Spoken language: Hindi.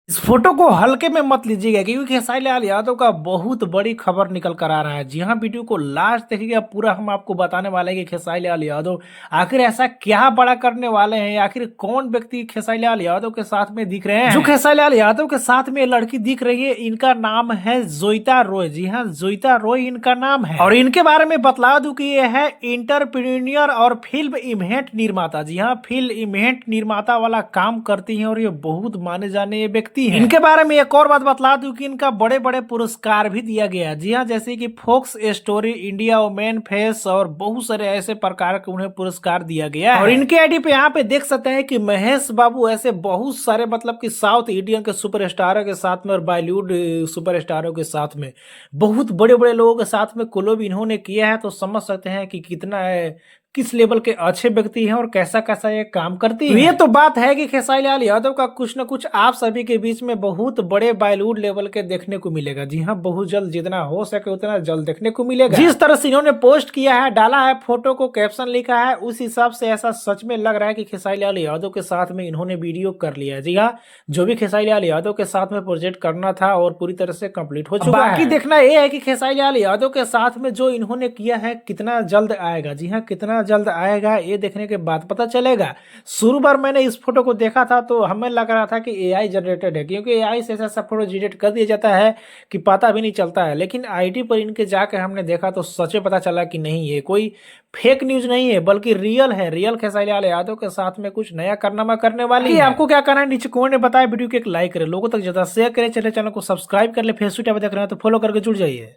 इस फोटो को हल्के में मत लीजिएगा क्योंकि खेसारी लाल यादव का बहुत बड़ी खबर निकल कर आ रहा है। जी हाँ, वीडियो को लास्ट देखिएगा, पूरा हम आपको बताने वाले हैं कि खेसारी लाल यादव आखिर ऐसा क्या बड़ा करने वाले हैं। आखिर कौन व्यक्ति खेसारी लाल यादव के साथ में दिख रहे हैं। जो खेसारी लाल यादव के साथ में लड़की दिख रही है, इनका नाम है जोइता रॉय। जी हाँ, जोइता रॉय इनका नाम है और इनके बारे में बतला दूं कि ये है इंटरप्रेन्योर और फिल्म इवेंट निर्माता। जी हाँ, फिल्म इवेंट निर्माता वाला काम करती है और ये बहुत माने जाने ये व्यक्ति हैं। इनके बारे में एक और बात बतला दूं कि इनका बड़े बड़े पुरस्कार भी दिया गया है। जी हाँ, जैसे कि folks story, India women face और बहुत सारे ऐसे प्रकार के उन्हें पुरस्कार दिया गया है। और इनके आईडी पे यहाँ पे देख सकते हैं कि महेश बाबू ऐसे बहुत सारे मतलब कि साउथ इंडियन के सुपरस्टारों के साथ में और बॉलीवुड सुपरस्टारों के साथ में बहुत बड़े बड़े लोगों के साथ में कोलैब इन्होंने किया है। तो समझ सकते हैं कि कितना किस लेवल के अच्छे व्यक्ति हैं और कैसा कैसा ये काम करती है। ये तो बात है कि खेसारी लाल यादव का कुछ न कुछ आप सभी के बीच में बहुत बड़े बॉलीवुड लेवल के देखने को मिलेगा। जी हाँ, बहुत जल्द, जितना हो सके उतना जल्द देखने को मिलेगा। जिस तरह से इन्होंने पोस्ट किया है, डाला है फोटो को, कैप्शन लिखा है, उस हिसाब से ऐसा सच में लग रहा है कि खेसारी लाल यादव के साथ में इन्होंने वीडियो कर लिया है। जी हाँ, जो भी खेसारी लाल यादव के साथ में प्रोजेक्ट करना था और पूरी तरह से कंप्लीट हो चुका है। बाकी देखना ये है कि खेसारी लाल यादव के साथ में जो इन्होंने किया है कितना जल्द आएगा। जी हाँ, कितना जल्द आएगा ये देखने के बाद पता चलेगा। शुरू बार मैंने इस फोटो को देखा था तो हमें लग रहा था कि एआई जनरेटेड है, क्योंकि एआई से ऐसा सब फोटो जनरेट कर दिया जाता है कि पता भी नहीं चलता है। लेकिन आईडी पर इनके जाकर हमने देखा तो सच में पता चला कि नहीं, ये कोई फेक न्यूज नहीं है बल्कि रियल है। रियल खेसारी लाल यादव के साथ में कुछ नया कारनामा करने वाली है। आपको क्या करना है, नीचे कमेंट में बताएं, वीडियो को एक लाइक करें, लोगों तक ज्यादा शेयर करें, चैनल को सब्सक्राइब कर ले, फेसबुक पे देख रहे हैं तो फॉलो करके जुड़ जाइए।